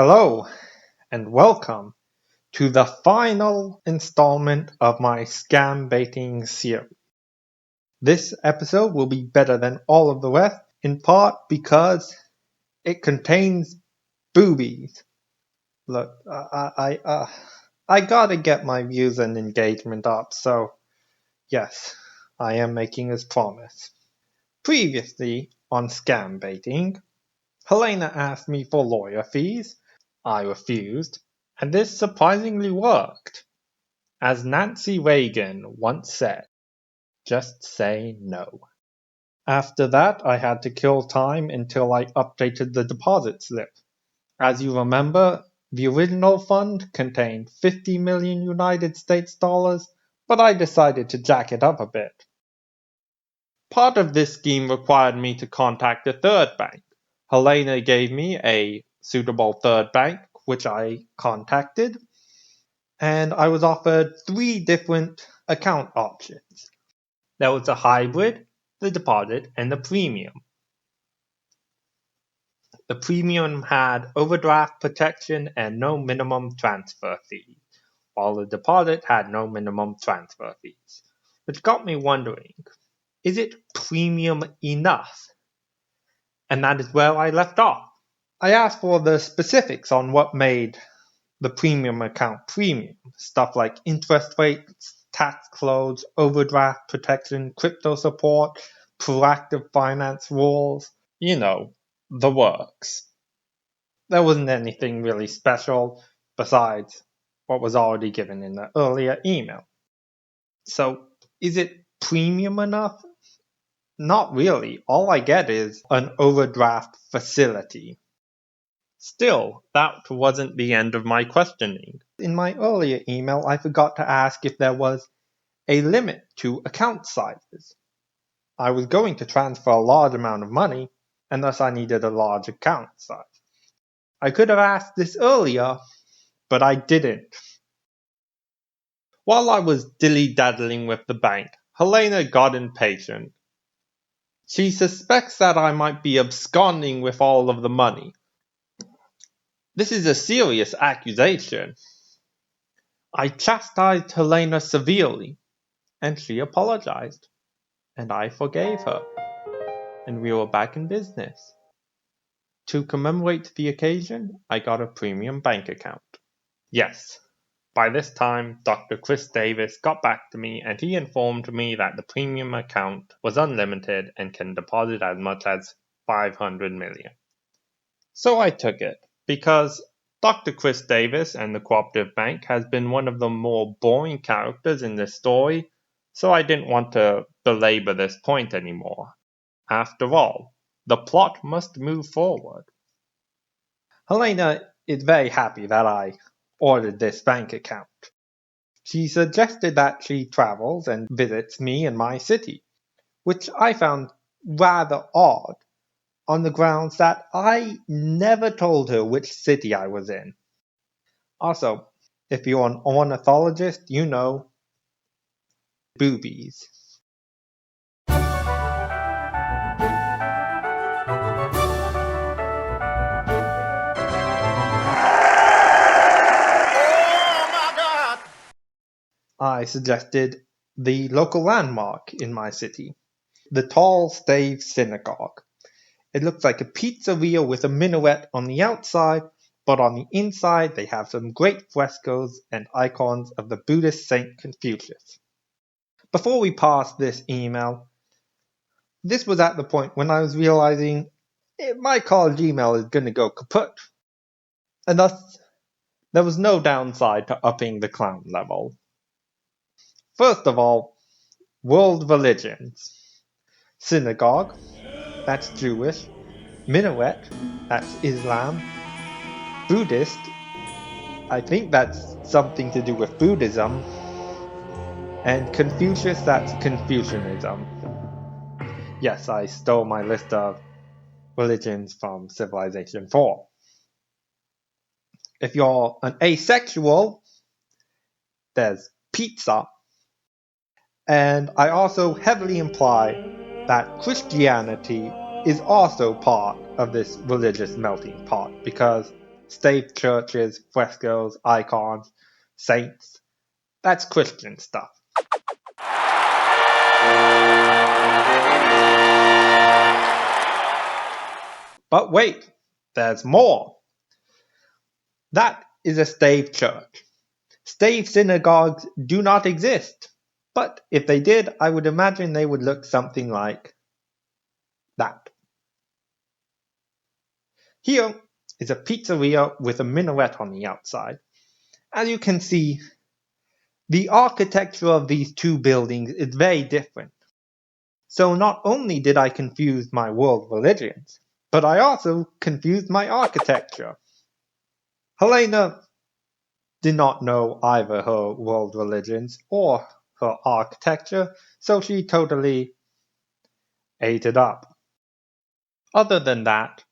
Hello and welcome to the final installment of my Scambaiting series. This episode will be better than all of the rest, in part because it contains boobies. Look, I gotta get my views and engagement up, so yes, I am making this promise. Previously on Scambaiting, Helena asked me for lawyer fees. I refused, and this surprisingly worked. As Nancy Reagan once said, just say no. After that, I had to kill time until I updated the deposit slip. As you remember, the original fund contained 50 million United States dollars, but I decided to jack it up a bit. Part of this scheme required me to contact a third bank. Helena gave me a suitable third bank, which I contacted, and I was offered 3 different account options. There was a hybrid, the deposit, and the premium. The premium had overdraft protection and no minimum transfer fee, while the deposit had no minimum transfer fees. Which got me wondering, is it premium enough? And that is where I left off. I asked for the specifics on what made the premium account premium. Stuff like interest rates, tax codes, overdraft protection, crypto support, proactive finance rules. You know, the works. There wasn't anything really special besides what was already given in the earlier email. So, is it premium enough? Not really. All I get is an overdraft facility. Still, that wasn't the end of my questioning. In my earlier email, I forgot to ask if there was a limit to account sizes. I was going to transfer a large amount of money, and thus I needed a large account size. I could have asked this earlier, but I didn't. While I was dilly-daddling with the bank, Helena got impatient. She suspects that I might be absconding with all of the money. This is a serious accusation. I chastised Helena severely, and she apologized, and I forgave her, and we were back in business. To commemorate the occasion, I got a premium bank account. Yes, by this time, Dr. Chris Davis got back to me and he informed me that the premium account was unlimited and can deposit as much as 500 million. So I took it, because Dr. Chris Davis and the Cooperative Bank has been one of the more boring characters in this story, so I didn't want to belabor this point anymore. After all, the plot must move forward. Helena is very happy that I ordered this bank account. She suggested that she travels and visits me in my city, which I found rather odd, on the grounds that I never told her which city I was in. Also, if you're an ornithologist, you know boobies. I suggested the local landmark in my city, the Tall Stave Synagogue. It looks like a pizzeria with a minaret on the outside, but on the inside they have some great frescoes and icons of the Buddhist Saint Confucius. Before we passed this email, this was at the point when I was realizing my college email is going to go kaput. And thus, there was no downside to upping the clown level. First of all, world religions. Synagogue, that's Jewish. Minaret, that's Islam. Buddhist, I think that's something to do with Buddhism. And Confucius, that's Confucianism. Yes, I stole my list of religions from Civilization 4. If you're an asexual, there's pizza. And I also heavily imply that Christianity is also part of this religious melting pot, because stave churches, frescoes, icons, saints. That's Christian stuff. But wait, there's more. That is a stave church. Stave synagogues do not exist. But if they did, I would imagine they would look something like that. Here is a pizzeria with a minaret on the outside. As you can see, the architecture of these two buildings is very different. So not only did I confuse my world religions, but I also confused my architecture. Helena did not know either her world religions or her architecture, so she totally ate it up. Other than that,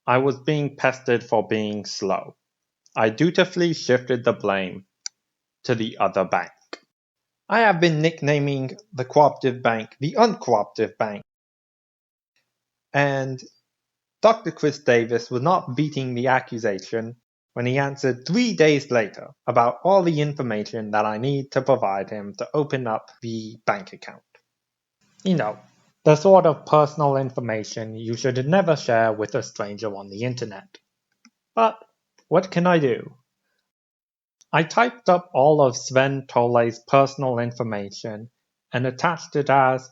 I was being pestered for being slow. I dutifully shifted the blame to the other bank. I have been nicknaming the cooperative bank the uncooperative bank. And Dr. Chris Davis was not beating the accusation when he answered 3 days later about all the information that I need to provide him to open up the bank account. You know, the sort of personal information you should never share with a stranger on the internet. But what can I do? I typed up all of Sven Tolle's personal information and attached it as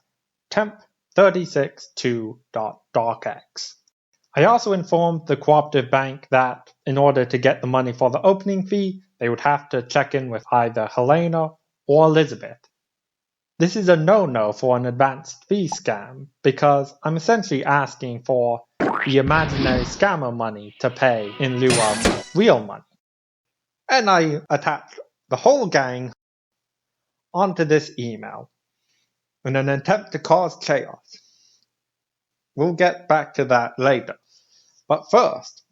temp362.docx. I also informed the cooperative bank that in order to get the money for the opening fee, they would have to check in with either Helena or Elizabeth. This is a no-no for an advanced fee scam because I'm essentially asking for the imaginary scammer money to pay in lieu of real money. And I attached the whole gang onto this email in an attempt to cause chaos. We'll get back to that later. But first,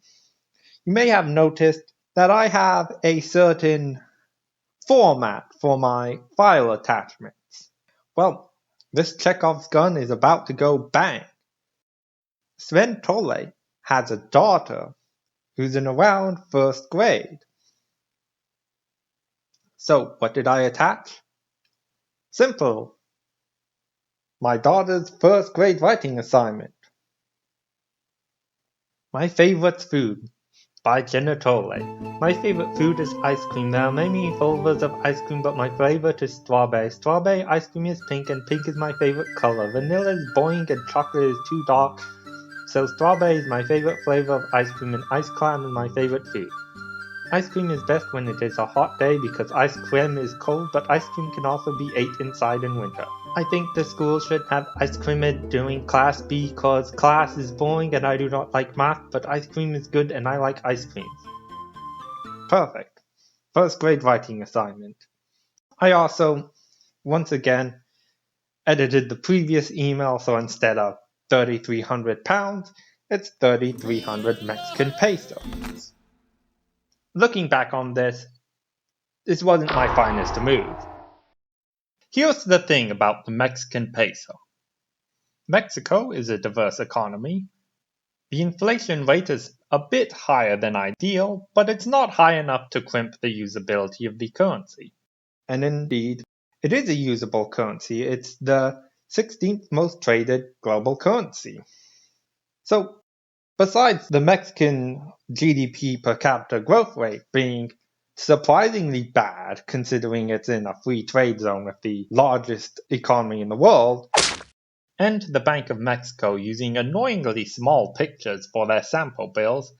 you may have noticed that I have a certain format for my file attachments. Well, this Chekhov's gun is about to go bang. Sven Tolle has a daughter who's in around first grade. So what did I attach? Simple. My daughter's first grade writing assignment. My favorite food by Jenna Tolle. My favorite food is ice cream. There are many flavors of ice cream, but my favorite is strawberry. Strawberry ice cream is pink, and pink is my favorite color. Vanilla is boring, and chocolate is too dark. So strawberry is my favorite flavor of ice cream, and ice cream is my favorite food. Ice cream is best when it is a hot day because ice cream is cold, but ice cream can also be ate inside in winter. I think the school should have ice cream during class because class is boring and I do not like math, but ice cream is good and I like ice cream. Perfect. First grade writing assignment. I also, once again, edited the previous email, so instead of 3,300 pounds, it's 3,300 Mexican pesos. Looking back on this wasn't my finest move. Here's the thing about the Mexican peso. Mexico is a diverse economy. The inflation rate is a bit higher than ideal, but it's not high enough to crimp the usability of the currency. And indeed, it is a usable currency. It's the 16th most traded global currency. So, besides the Mexican GDP per capita growth rate being surprisingly bad considering it's in a free trade zone with the largest economy in the world, and the Bank of Mexico using annoyingly small pictures for their sample bills,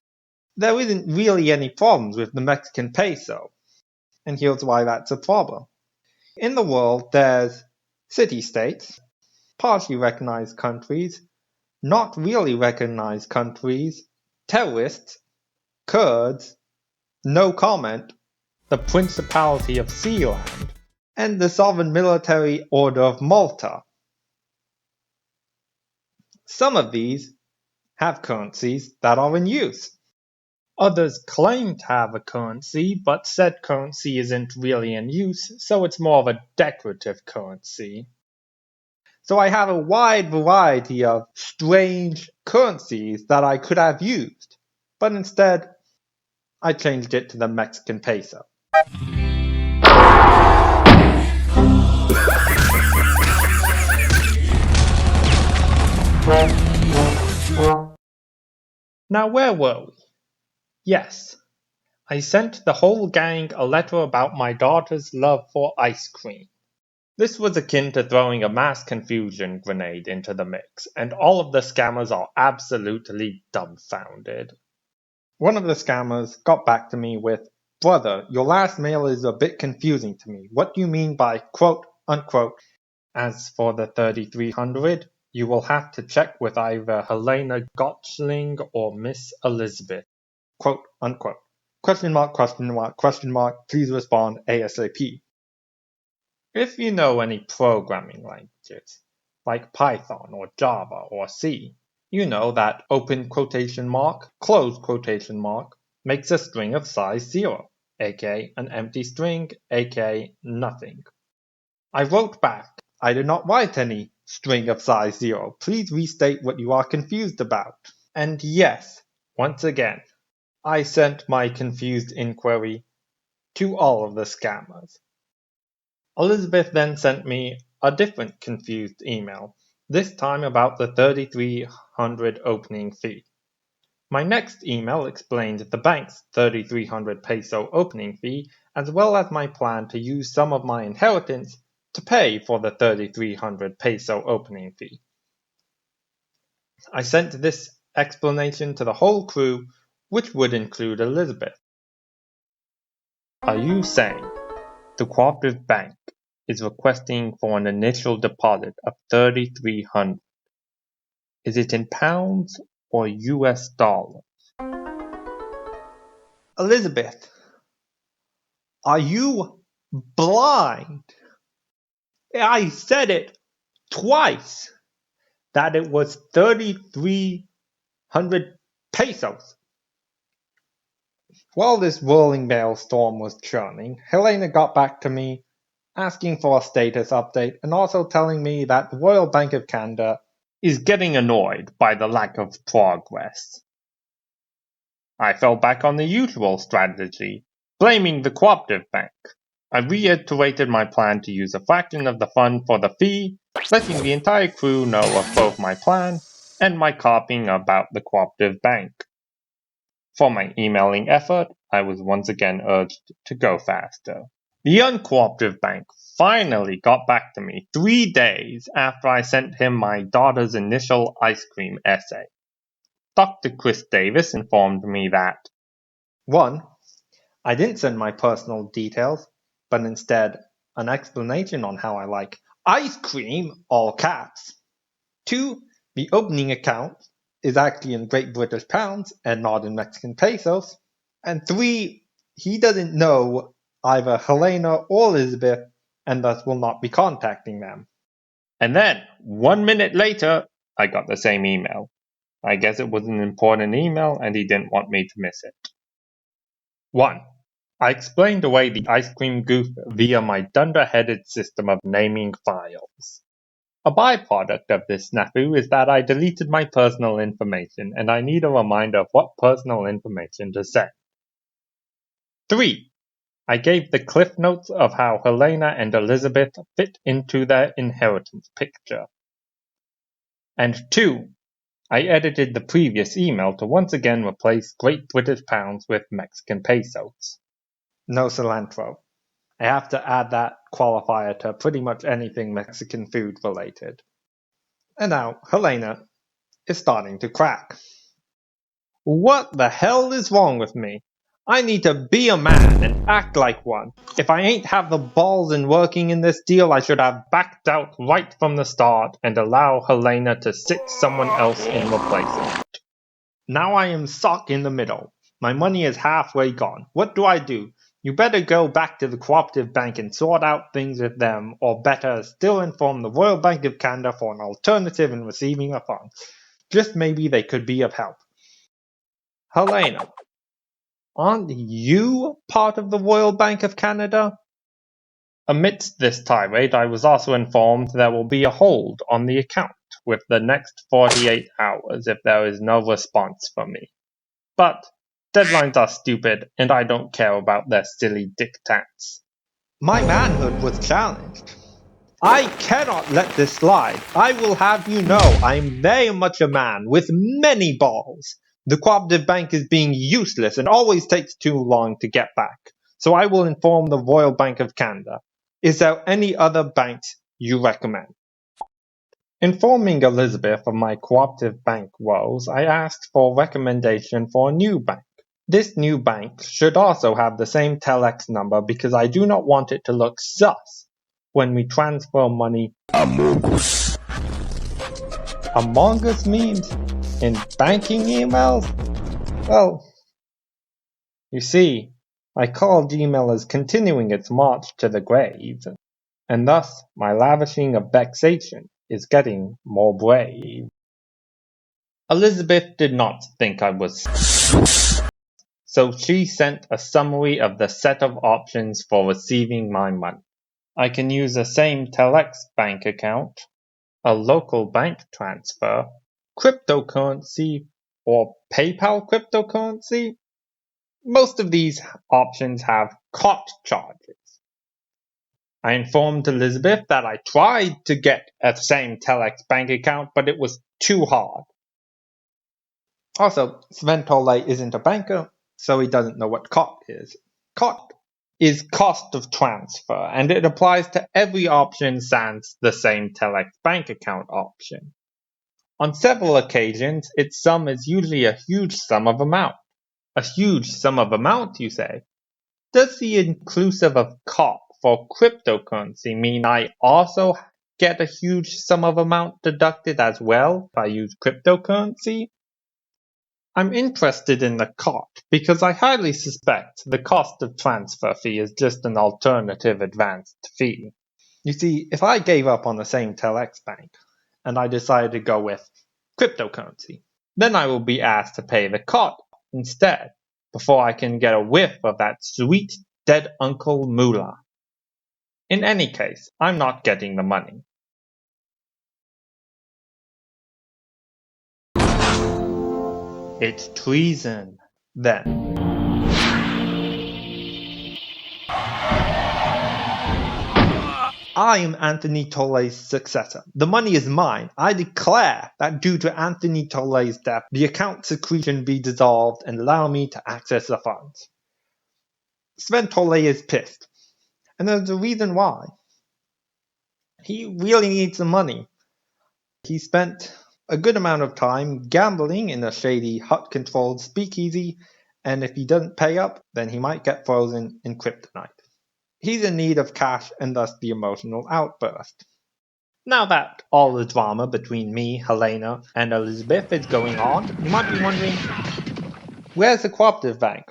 there isn't really any problems with the Mexican peso. And here's why that's a problem. In the world, there's city-states, partially recognized countries, not really recognized countries, terrorists, Kurds, no comment, the Principality of Sealand, and the Sovereign Military Order of Malta. Some of these have currencies that are in use. Others claim to have a currency, but said currency isn't really in use, so it's more of a decorative currency. So I have a wide variety of strange currencies that I could have used, but instead I changed it to the Mexican peso. Now where were we? Yes, I sent the whole gang a letter about my daughter's love for ice cream. This was akin to throwing a mass confusion grenade into the mix, and all of the scammers are absolutely dumbfounded. One of the scammers got back to me with, "Brother, your last mail is a bit confusing to me. What do you mean by quote unquote? As for the 3300, you will have to check with either Helena Gottschling or Miss Elizabeth. Quote unquote. Question mark, question mark, question mark, please respond ASAP." If you know any programming languages, like Python or Java or C, you know that open quotation mark, close quotation mark makes a string of size 0, aka an empty string, aka nothing. I wrote back, "I did not write any string of size 0. Please restate what you are confused about." And yes, once again, I sent my confused inquiry to all of the scammers. Elizabeth then sent me a different confused email, this time about the 3300 opening fee. My next email explained the bank's 3300 peso opening fee, as well as my plan to use some of my inheritance to pay for the 3300 peso opening fee. I sent this explanation to the whole crew, which would include Elizabeth. Are you saying the cooperative bank is requesting for an initial deposit of 3,300. Is it in pounds or US dollars? Elizabeth, are you blind? I said it twice that it was 3,300 pesos. While this whirling maelstrom was churning, Helena got back to me asking for a status update and also telling me that the Royal Bank of Canada is getting annoyed by the lack of progress. I fell back on the usual strategy, blaming the cooperative bank. I reiterated my plan to use a fraction of the fund for the fee, letting the entire crew know of both my plan and my copying about the cooperative bank. For my emailing effort, I was once again urged to go faster. The uncooperative bank finally got back to me 3 days after I sent him my daughter's initial ice cream essay. Dr. Chris Davis informed me that 1. I didn't send my personal details, but instead an explanation on how I like ice cream, all caps. 2. The opening account is actually in Great British pounds and not in Mexican pesos. And 3. He doesn't know either Helena or Elizabeth, and thus will not be contacting them. And then, 1 minute later, I got the same email. I guess it was an important email and he didn't want me to miss it. 1. I explained away the ice cream goof via my dunder-headed system of naming files. A byproduct of this snafu is that I deleted my personal information and I need a reminder of what personal information to send. 3. I gave the cliff notes of how Helena and Elizabeth fit into their inheritance picture. And 2. I edited the previous email to once again replace Great British pounds with Mexican pesos. No cilantro. I have to add that qualifier to pretty much anything Mexican food related. And now, Helena is starting to crack. What the hell is wrong with me? I need to be a man and act like one. If I ain't have the balls in working in this deal, I should have backed out right from the start and allow Helena to sit someone else in replacement. Now I am stuck in the middle. My money is halfway gone. What do? You better go back to the cooperative bank and sort out things with them, or better still inform the Royal Bank of Canada for an alternative in receiving a fund. Just maybe they could be of help. Helena, aren't you part of the Royal Bank of Canada? Amidst this tirade, I was also informed there will be a hold on the account with the next 48 hours if there is no response from me. But Deadlines are stupid, and I don't care about their silly diktats. My manhood was challenged. I cannot let this slide. I will have you know I am very much a man with many balls. The cooperative bank is being useless and always takes too long to get back. So I will inform the Royal Bank of Canada. Is there any other banks you recommend? Informing Elizabeth of my cooperative bank woes, I asked for recommendation for a new bank. This new bank should also have the same telex number because I do not want it to look sus when we transfer money. Among Us. Among Us memes? In banking emails? Well, you see, I call Gmail as continuing its march to the grave, and thus my lavishing of vexation is getting more brave. Elizabeth did not think I was so she sent a summary of the set of options for receiving my money. I can use the same telex bank account, a local bank transfer, cryptocurrency, or PayPal cryptocurrency. Most of these options have COT charges. I informed Elizabeth that I tried to get a same telex bank account, but it was too hard. Also, Sven Tolle isn't a banker, so he doesn't know what COT is. COT is cost of transfer, and it applies to every option sans the same telex bank account option. On several occasions, its sum is usually a huge sum of amount. A huge sum of amount, you say? Does the inclusive of COT for cryptocurrency mean I also get a huge sum of amount deducted as well if I use cryptocurrency? I'm interested in the COT because I highly suspect the cost of transfer fee is just an alternative advanced fee. You see, if I gave up on the same telex bank and I decided to go with cryptocurrency, then I will be asked to pay the COT instead before I can get a whiff of that sweet dead uncle moolah. In any case, I'm not getting the money. It's treason, then. I am Anthony Tolle's successor. The money is mine. I declare that due to Anthony Tolle's death, the account secretion be dissolved and allow me to access the funds. Sven Tolle is pissed, and there's a reason why. He really needs the money. He spent a good amount of time gambling in a shady hut-controlled speakeasy, and if he doesn't pay up, then he might get frozen in kryptonite. He's in need of cash and thus the emotional outburst. Now that all the drama between me, Helena, and Elizabeth is going on, you might be wondering, where's the cooperative bank?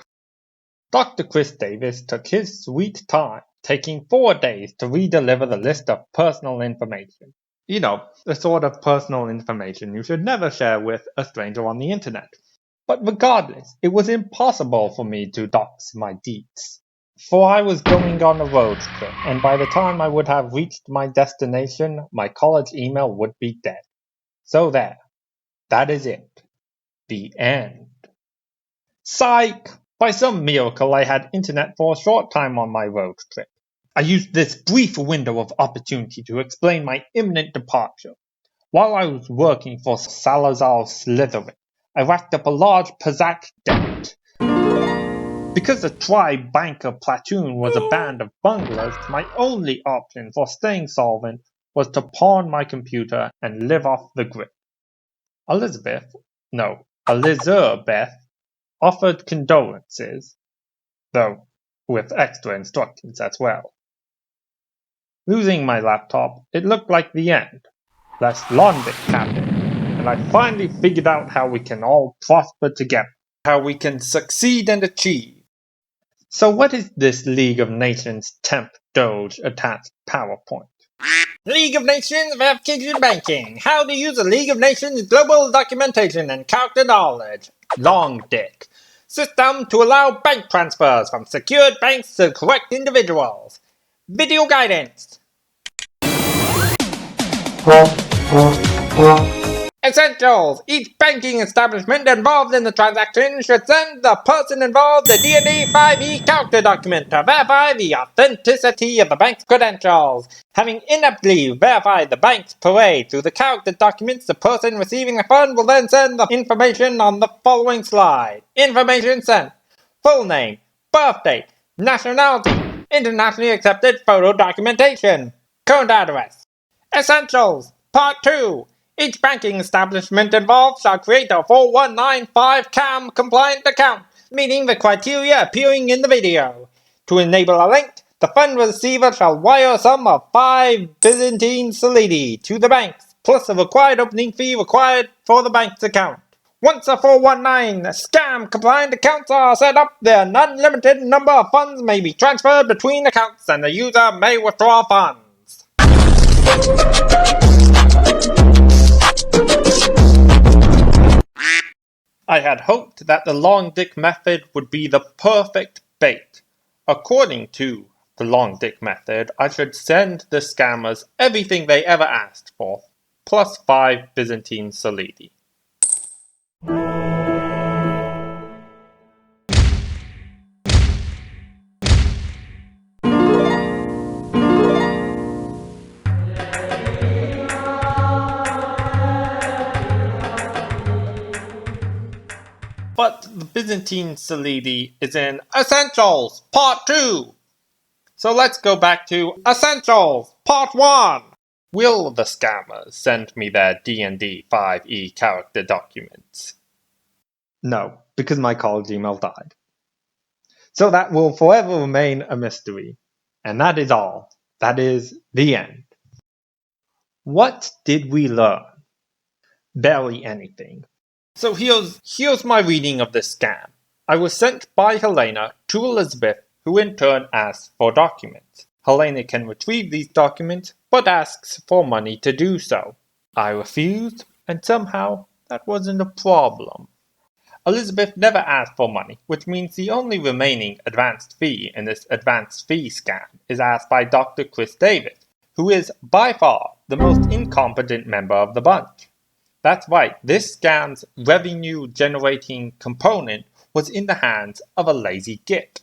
Dr. Chris Davis took his sweet time, taking 4 days to redeliver the list of personal information. You know, the sort of personal information you should never share with a stranger on the internet. But regardless, it was impossible for me to dox my deeds. For I was going on a road trip, and by the time I would have reached my destination, my college email would be dead. So there. That is it. The end. Psych! By some miracle I had internet for a short time on my road trip. I used this brief window of opportunity to explain my imminent departure. While I was working for Salazar Slytherin, I racked up a large Pazak debt. Because the Tri-Banker platoon was a band of bunglers, my only option for staying solvent was to pawn my computer and live off the grid. Elizabeth offered condolences, though with extra instructions as well. Losing my laptop, it looked like the end. Less Londic happened, and I finally figured out how we can all prosper together, how we can succeed and achieve. So what is this League of Nations temp doge attached PowerPoint? League of Nations of Application Banking. How to use the League of Nations global documentation and character knowledge. Long dick. System to allow bank transfers from secured banks to correct individuals. Video guidance. Essentials! Each banking establishment involved in the transaction should send the person involved the D&D 5e character document to verify the authenticity of the bank's credentials. Having ineptly verified the bank's parade through the character documents, the person receiving the fund will then send the information on the following slide. Information sent. Full name, birth date, nationality, internationally accepted photo documentation, current address. Essentials! Part 2. Each banking establishment involved shall create a 4195 CAM compliant account, meeting the criteria appearing in the video. To enable a link, the fund receiver shall wire a sum of 5 Byzantine solidi to the banks, plus a required opening fee required for the bank's account. Once a 419 scam compliant accounts are set up, an unlimited number of funds may be transferred between accounts and the user may withdraw funds. I had hoped that the long dick method would be the perfect bait. According to the long dick method, I should send the scammers everything they ever asked for, plus 5 Byzantine solidi. But the Byzantine solidi is in Essentials Part 2. So let's go back to Essentials Part 1. Will the scammers send me their D&D 5e character documents? No, because my college email died. So that will forever remain a mystery. And that is all. That is the end. What did we learn? Barely anything. So here's my reading of this scam. I was sent by Helena to Elizabeth, who in turn asks for documents. Helena can retrieve these documents, but asks for money to do so. I refused, and somehow that wasn't a problem. Elizabeth never asked for money, which means the only remaining advanced fee in this advanced fee scam is asked by Dr. Chris Davis, who is by far the most incompetent member of the bunch. That's right, this scam's revenue-generating component was in the hands of a lazy git.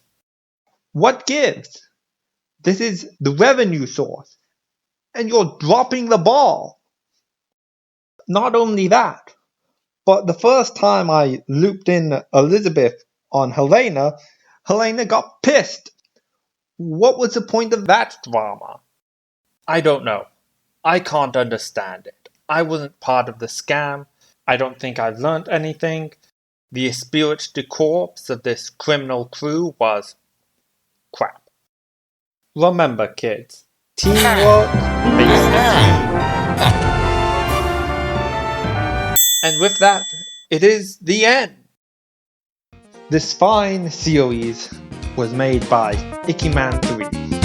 What gives? This is the revenue source, and you're dropping the ball. Not only that, but the first time I looped in Elizabeth on Helena, Helena got pissed. What was the point of that drama? I don't know. I can't understand it. I wasn't part of the scam. I don't think I've learned anything. The esprit de corps of this criminal crew was crap. Remember, kids, teamwork makes the dream. And with that, it is the end. This fine series was made by Ickyman3.